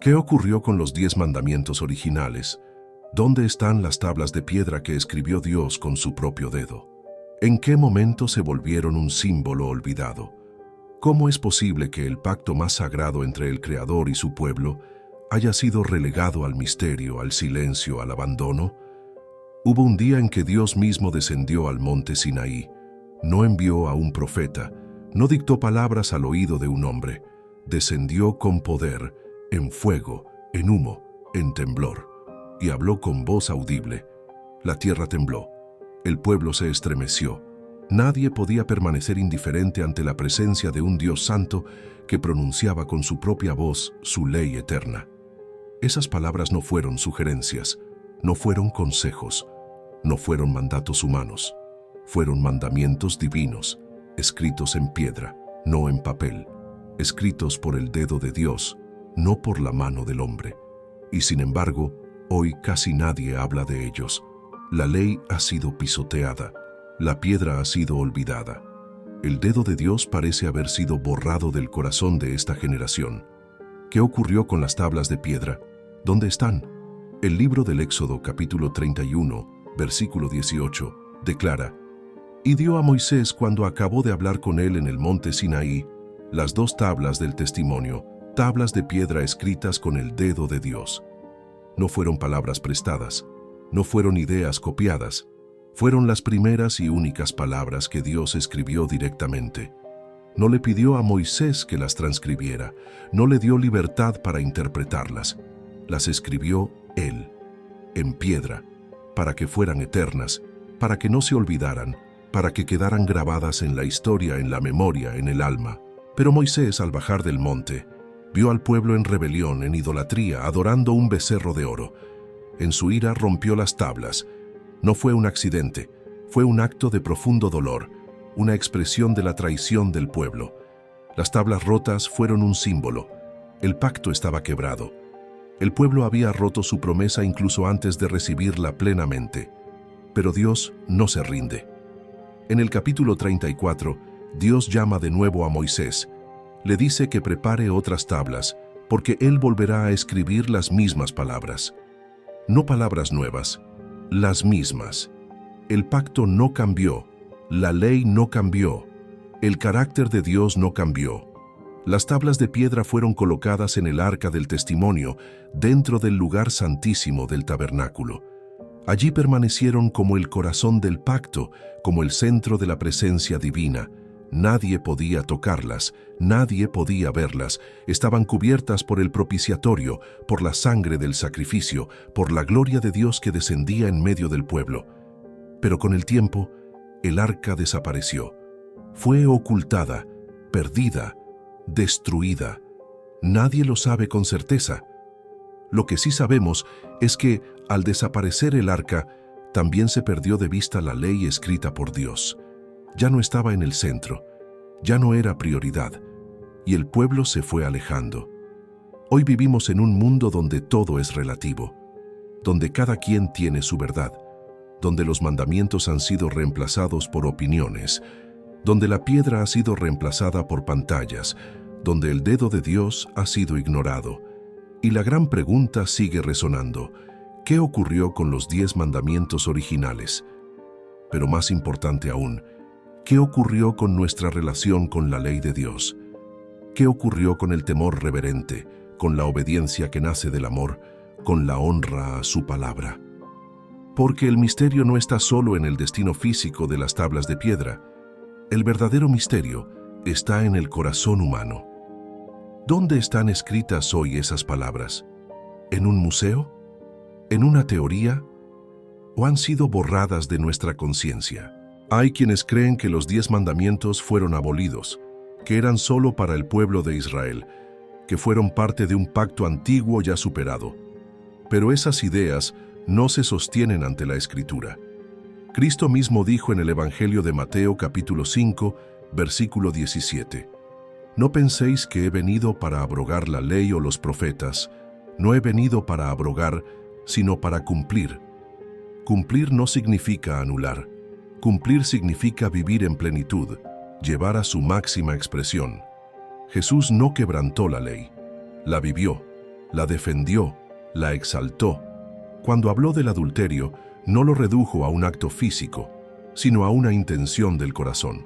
¿Qué ocurrió con los 10 mandamientos originales? ¿Dónde están las tablas de piedra que escribió Dios con su propio dedo? ¿En qué momento se volvieron un símbolo olvidado? ¿Cómo es posible que el pacto más sagrado entre el Creador y su pueblo haya sido relegado al misterio, al silencio, al abandono? Hubo un día en que Dios mismo descendió al monte Sinaí. No envió a un profeta, no dictó palabras al oído de un hombre. Descendió con poder, en fuego, en humo, en temblor, y habló con voz audible. La tierra tembló, el pueblo se estremeció. Nadie podía permanecer indiferente ante la presencia de un Dios santo que pronunciaba con su propia voz su ley eterna. Esas palabras no fueron sugerencias, no fueron consejos, no fueron mandatos humanos, fueron mandamientos divinos, escritos en piedra, no en papel, escritos por el dedo de Dios, no por la mano del hombre. Y sin embargo, hoy casi nadie habla de ellos. La ley ha sido pisoteada, la piedra ha sido olvidada. El dedo de Dios parece haber sido borrado del corazón de esta generación. ¿Qué ocurrió con las tablas de piedra? ¿Dónde están? El libro del Éxodo, capítulo 31, versículo 18, declara: «Y dio a Moisés, cuando acabó de hablar con él en el monte Sinaí, las 2 tablas del testimonio, tablas de piedra escritas con el dedo de Dios». No fueron palabras prestadas, no fueron ideas copiadas, fueron las primeras y únicas palabras que Dios escribió directamente. No le pidió a Moisés que las transcribiera, no le dio libertad para interpretarlas. Las escribió Él, en piedra, para que fueran eternas, para que no se olvidaran, para que quedaran grabadas en la historia, en la memoria, en el alma. Pero Moisés, al bajar del monte, vio al pueblo en rebelión, en idolatría, adorando un becerro de oro. En su ira rompió las tablas. No fue un accidente, fue un acto de profundo dolor, una expresión de la traición del pueblo. Las tablas rotas fueron un símbolo. El pacto estaba quebrado. El pueblo había roto su promesa incluso antes de recibirla plenamente. Pero Dios no se rinde. En el capítulo 34, Dios llama de nuevo a Moisés. Le dice que prepare otras tablas, porque él volverá a escribir las mismas palabras. No palabras nuevas, las mismas. El pacto no cambió, la ley no cambió, el carácter de Dios no cambió. Las tablas de piedra fueron colocadas en el arca del testimonio, dentro del lugar santísimo del tabernáculo. Allí permanecieron como el corazón del pacto, como el centro de la presencia divina. Nadie podía tocarlas, nadie podía verlas. Estaban cubiertas por el propiciatorio, por la sangre del sacrificio, por la gloria de Dios que descendía en medio del pueblo. Pero con el tiempo, el arca desapareció. Fue ocultada, perdida, destruida. Nadie lo sabe con certeza. Lo que sí sabemos es que, al desaparecer el arca, también se perdió de vista la ley escrita por Dios. Ya no estaba en el centro, ya no era prioridad, y el pueblo se fue alejando. Hoy vivimos en un mundo donde todo es relativo, donde cada quien tiene su verdad, donde los mandamientos han sido reemplazados por opiniones, donde la piedra ha sido reemplazada por pantallas, donde el dedo de Dios ha sido ignorado. Y la gran pregunta sigue resonando: ¿qué ocurrió con los 10 mandamientos originales? Pero más importante aún, ¿qué ocurrió con nuestra relación con la ley de Dios? ¿Qué ocurrió con el temor reverente, con la obediencia que nace del amor, con la honra a su palabra? Porque el misterio no está solo en el destino físico de las tablas de piedra. El verdadero misterio está en el corazón humano. ¿Dónde están escritas hoy esas palabras? ¿En un museo? ¿En una teoría? ¿O han sido borradas de nuestra conciencia? Hay quienes creen que los 10 mandamientos fueron abolidos, que eran solo para el pueblo de Israel, que fueron parte de un pacto antiguo ya superado. Pero esas ideas no se sostienen ante la Escritura. Cristo mismo dijo en el Evangelio de Mateo capítulo 5, versículo 17: «No penséis que he venido para abrogar la ley o los profetas. No he venido para abrogar, sino para cumplir». Cumplir no significa anular. Cumplir significa vivir en plenitud, llevar a su máxima expresión. Jesús no quebrantó la ley, la vivió, la defendió, la exaltó. Cuando habló del adulterio, no lo redujo a un acto físico, sino a una intención del corazón.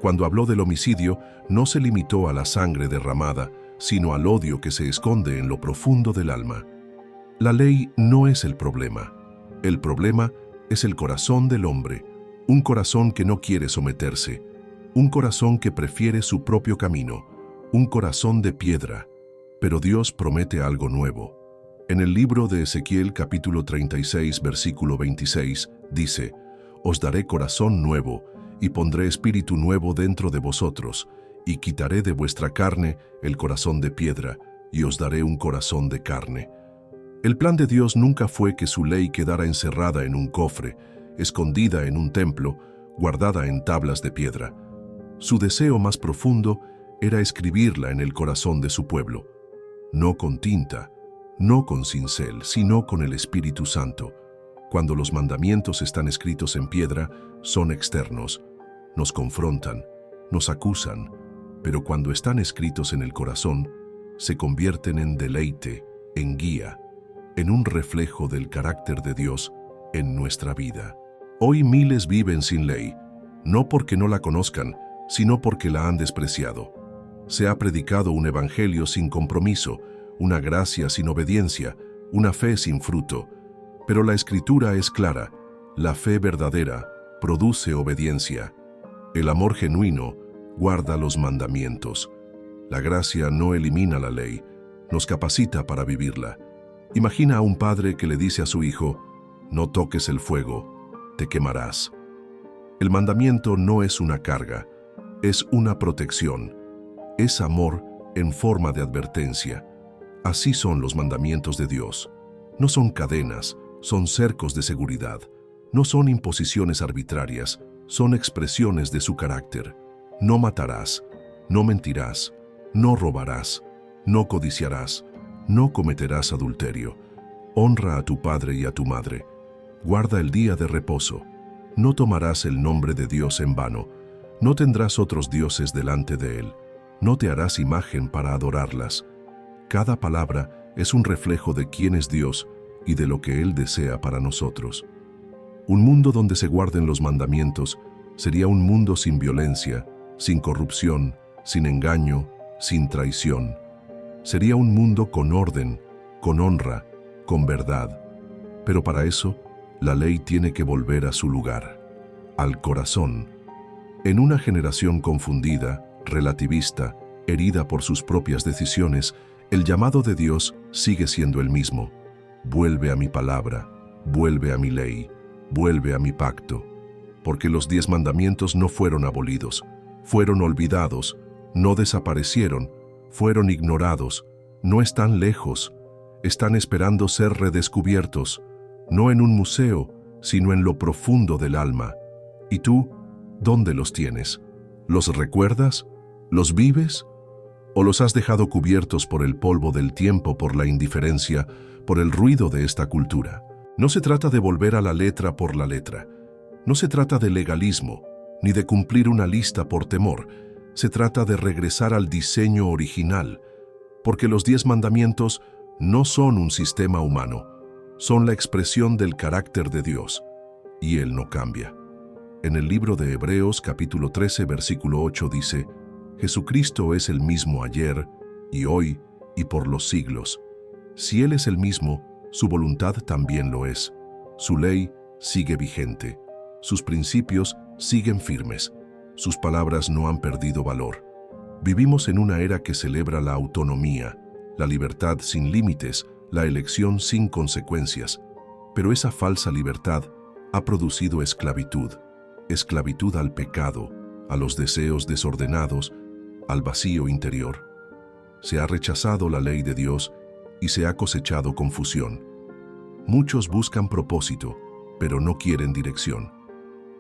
Cuando habló del homicidio, no se limitó a la sangre derramada, sino al odio que se esconde en lo profundo del alma. La ley no es el problema. El problema es el corazón del hombre, un corazón que no quiere someterse, un corazón que prefiere su propio camino, un corazón de piedra. Pero Dios promete algo nuevo. En el libro de Ezequiel capítulo 36, versículo 26, dice: «Os daré corazón nuevo, y pondré espíritu nuevo dentro de vosotros, y quitaré de vuestra carne el corazón de piedra, y os daré un corazón de carne». El plan de Dios nunca fue que su ley quedara encerrada en un cofre, escondida en un templo, guardada en tablas de piedra. Su deseo más profundo era escribirla en el corazón de su pueblo, no con tinta, no con cincel, sino con el Espíritu Santo. Cuando los mandamientos están escritos en piedra, son externos, nos confrontan, nos acusan, pero cuando están escritos en el corazón, se convierten en deleite, en guía, en un reflejo del carácter de Dios en nuestra vida. Hoy miles viven sin ley, no porque no la conozcan, sino porque la han despreciado. Se ha predicado un evangelio sin compromiso, una gracia sin obediencia, una fe sin fruto. Pero la Escritura es clara: la fe verdadera produce obediencia. El amor genuino guarda los mandamientos. La gracia no elimina la ley, nos capacita para vivirla. Imagina a un padre que le dice a su hijo: «No toques el fuego, te quemarás». El mandamiento no es una carga, es una protección. Es amor en forma de advertencia. Así son los mandamientos de Dios. No son cadenas, son cercos de seguridad. No son imposiciones arbitrarias, son expresiones de su carácter. No matarás, no mentirás, no robarás, no codiciarás, no cometerás adulterio. Honra a tu padre y a tu madre. Guarda el día de reposo. No tomarás el nombre de Dios en vano. No tendrás otros dioses delante de él. No te harás imagen para adorarlas. Cada palabra es un reflejo de quién es Dios y de lo que Él desea para nosotros. Un mundo donde se guarden los mandamientos sería un mundo sin violencia, sin corrupción, sin engaño, sin traición. Sería un mundo con orden, con honra, con verdad. Pero para eso, la ley tiene que volver a su lugar, al corazón. En una generación confundida, relativista, herida por sus propias decisiones, el llamado de Dios sigue siendo el mismo. Vuelve a mi palabra, vuelve a mi ley, vuelve a mi pacto. Porque los 10 mandamientos no fueron abolidos, fueron olvidados, no desaparecieron, fueron ignorados, no están lejos, están esperando ser redescubiertos, no en un museo, sino en lo profundo del alma. ¿Y tú, dónde los tienes? ¿Los recuerdas? ¿Los vives? ¿O los has dejado cubiertos por el polvo del tiempo, por la indiferencia, por el ruido de esta cultura? No se trata de volver a la letra por la letra. No se trata de legalismo, ni de cumplir una lista por temor. Se trata de regresar al diseño original, porque los 10 mandamientos no son un sistema humano, son la expresión del carácter de Dios, y Él no cambia. En el libro de Hebreos capítulo 13, versículo 8 dice: Jesucristo es el mismo ayer, y hoy, y por los siglos. Si Él es el mismo, su voluntad también lo es. Su ley sigue vigente. Sus principios siguen firmes. Sus palabras no han perdido valor. Vivimos en una era que celebra la autonomía, la libertad sin límites, la elección sin consecuencias. Pero esa falsa libertad ha producido esclavitud. Esclavitud al pecado, a los deseos desordenados, al vacío interior. Se ha rechazado la ley de Dios y se ha cosechado confusión. Muchos buscan propósito, pero no quieren dirección.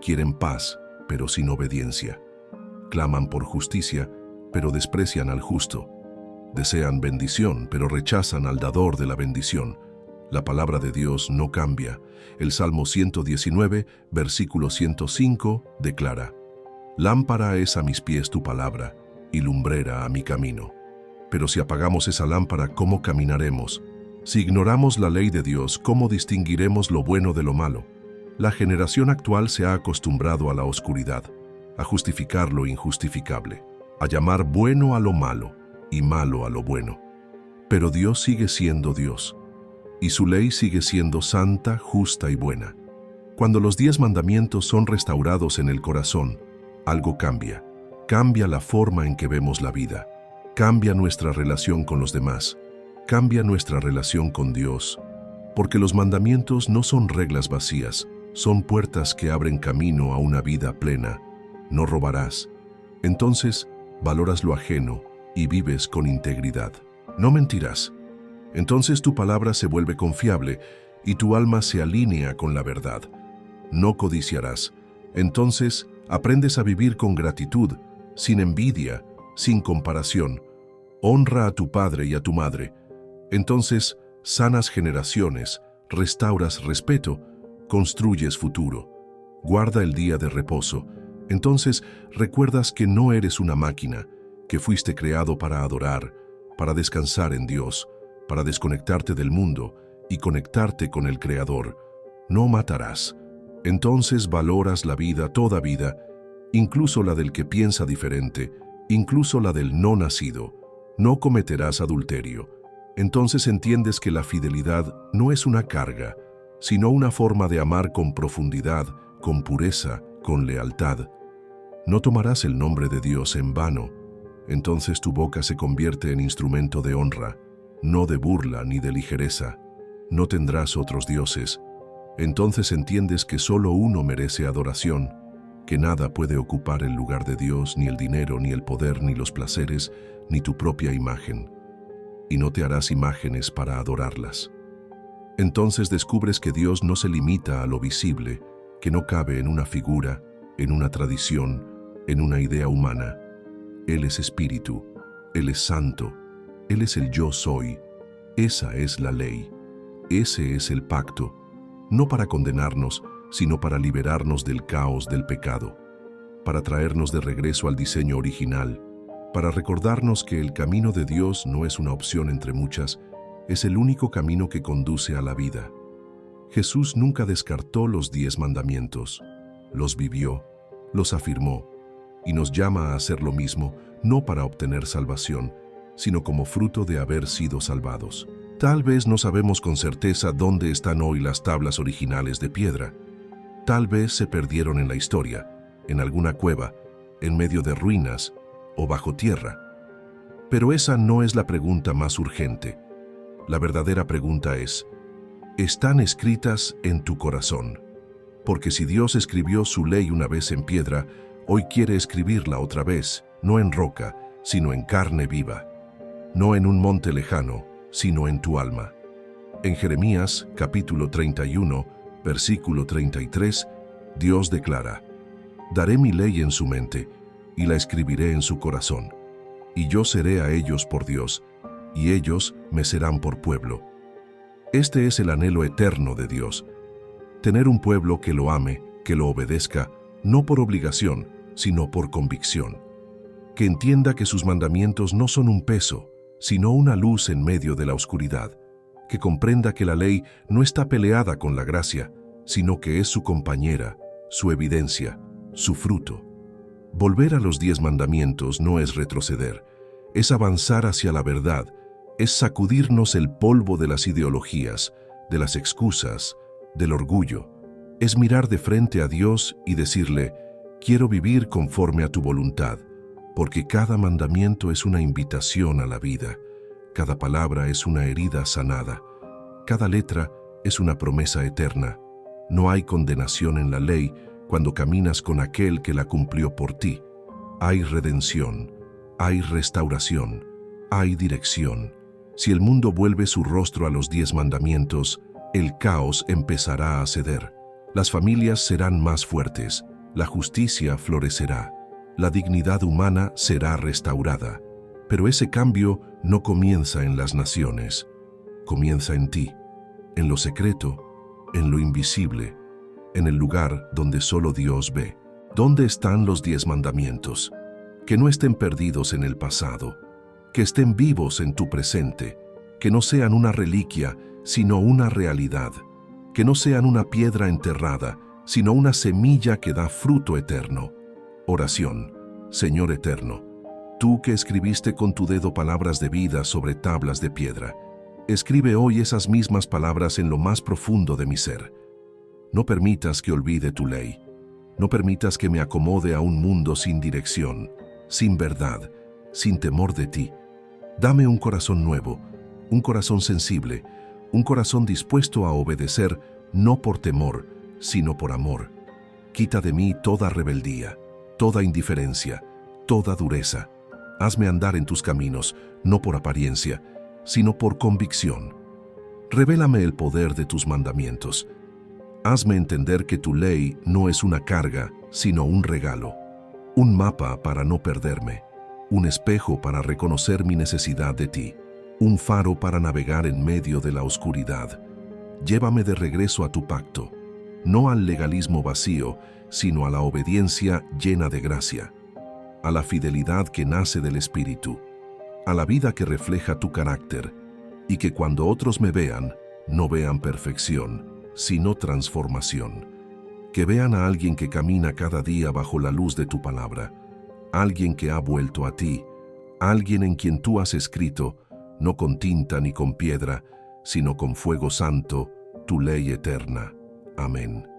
Quieren paz, pero sin obediencia. Claman por justicia, pero desprecian al justo. Desean bendición, pero rechazan al dador de la bendición. La palabra de Dios no cambia. El Salmo 119, versículo 105, declara: Lámpara es a mis pies tu palabra, y lumbrera a mi camino. Pero si apagamos esa lámpara, ¿cómo caminaremos? Si ignoramos la ley de Dios, ¿cómo distinguiremos lo bueno de lo malo? La generación actual se ha acostumbrado a la oscuridad, a justificar lo injustificable, a llamar bueno a lo malo y malo a lo bueno. Pero Dios sigue siendo Dios, y su ley sigue siendo santa, justa y buena. Cuando los 10 mandamientos son restaurados en el corazón, algo cambia. Cambia la forma en que vemos la vida. Cambia nuestra relación con los demás. Cambia nuestra relación con Dios. Porque los mandamientos no son reglas vacías, son puertas que abren camino a una vida plena. No robarás. Entonces, valoras lo ajeno y vives con integridad. No mentirás. Entonces tu palabra se vuelve confiable y tu alma se alinea con la verdad. No codiciarás. Entonces aprendes a vivir con gratitud, sin envidia, sin comparación. Honra a tu padre y a tu madre. Entonces sanas generaciones, restauras respeto, construyes futuro. Guarda el día de reposo. Entonces recuerdas que no eres una máquina, que fuiste creado para adorar, para descansar en Dios, para desconectarte del mundo y conectarte con el Creador. No matarás. Entonces valoras la vida, toda vida, incluso la del que piensa diferente, incluso la del no nacido. No cometerás adulterio. Entonces entiendes que la fidelidad no es una carga, sino una forma de amar con profundidad, con pureza, con lealtad. No tomarás el nombre de Dios en vano. Entonces tu boca se convierte en instrumento de honra, no de burla ni de ligereza. No tendrás otros dioses. Entonces entiendes que solo uno merece adoración, que nada puede ocupar el lugar de Dios, ni el dinero, ni el poder, ni los placeres, ni tu propia imagen. Y no te harás imágenes para adorarlas. Entonces descubres que Dios no se limita a lo visible, que no cabe en una figura, en una tradición, en una idea humana. Él es espíritu, Él es santo, Él es el yo soy. Esa es la ley, ese es el pacto, no para condenarnos, sino para liberarnos del caos del pecado, para traernos de regreso al diseño original, para recordarnos que el camino de Dios no es una opción entre muchas, es el único camino que conduce a la vida. Jesús nunca descartó los 10 mandamientos, los vivió, los afirmó, y nos llama a hacer lo mismo, no para obtener salvación, sino como fruto de haber sido salvados. Tal vez no sabemos con certeza dónde están hoy las tablas originales de piedra. Tal vez se perdieron en la historia, en alguna cueva, en medio de ruinas o bajo tierra. Pero esa no es la pregunta más urgente. La verdadera pregunta es, ¿están escritas en tu corazón? Porque si Dios escribió su ley una vez en piedra, hoy quiere escribirla otra vez, no en roca, sino en carne viva. No en un monte lejano, sino en tu alma. En Jeremías, capítulo 31, versículo 33, Dios declara, «Daré mi ley en su mente, y la escribiré en su corazón. Y yo seré a ellos por Dios, y ellos me serán por pueblo». Este es el anhelo eterno de Dios. Tener un pueblo que lo ame, que lo obedezca, no por obligación, sino por convicción. Que entienda que sus mandamientos no son un peso, sino una luz en medio de la oscuridad. Que comprenda que la ley no está peleada con la gracia, sino que es su compañera, su evidencia, su fruto. Volver a los 10 mandamientos no es retroceder, es avanzar hacia la verdad, es sacudirnos el polvo de las ideologías, de las excusas, del orgullo. Es mirar de frente a Dios y decirle, quiero vivir conforme a tu voluntad, porque cada mandamiento es una invitación a la vida, cada palabra es una herida sanada, cada letra es una promesa eterna. No hay condenación en la ley cuando caminas con aquel que la cumplió por ti. Hay redención, hay restauración, hay dirección. Si el mundo vuelve su rostro a los 10 mandamientos, el caos empezará a ceder. Las familias serán más fuertes, la justicia florecerá, la dignidad humana será restaurada. Pero ese cambio no comienza en las naciones, comienza en ti, en lo secreto, en lo invisible, en el lugar donde solo Dios ve. ¿Dónde están los 10 mandamientos? Que no estén perdidos en el pasado, que estén vivos en tu presente, que no sean una reliquia, sino una realidad, que no sean una piedra enterrada, sino una semilla que da fruto eterno. Oración. Señor eterno, tú que escribiste con tu dedo palabras de vida sobre tablas de piedra, escribe hoy esas mismas palabras en lo más profundo de mi ser. No permitas que olvide tu ley. No permitas que me acomode a un mundo sin dirección, sin verdad, sin temor de ti. Dame un corazón nuevo, un corazón sensible, un corazón dispuesto a obedecer no por temor, sino por amor. Quita de mí toda rebeldía, toda indiferencia, toda dureza. Hazme andar en tus caminos, no por apariencia, sino por convicción. Revélame el poder de tus mandamientos. Hazme entender que tu ley no es una carga, sino un regalo. Un mapa para no perderme, un espejo para reconocer mi necesidad de ti, un faro para navegar en medio de la oscuridad. Llévame de regreso a tu pacto, no al legalismo vacío, sino a la obediencia llena de gracia, a la fidelidad que nace del Espíritu, a la vida que refleja tu carácter, y que cuando otros me vean, no vean perfección, sino transformación. Que vean a alguien que camina cada día bajo la luz de tu palabra, alguien que ha vuelto a ti, alguien en quien tú has escrito, no con tinta ni con piedra, sino con fuego santo, tu ley eterna. Amén.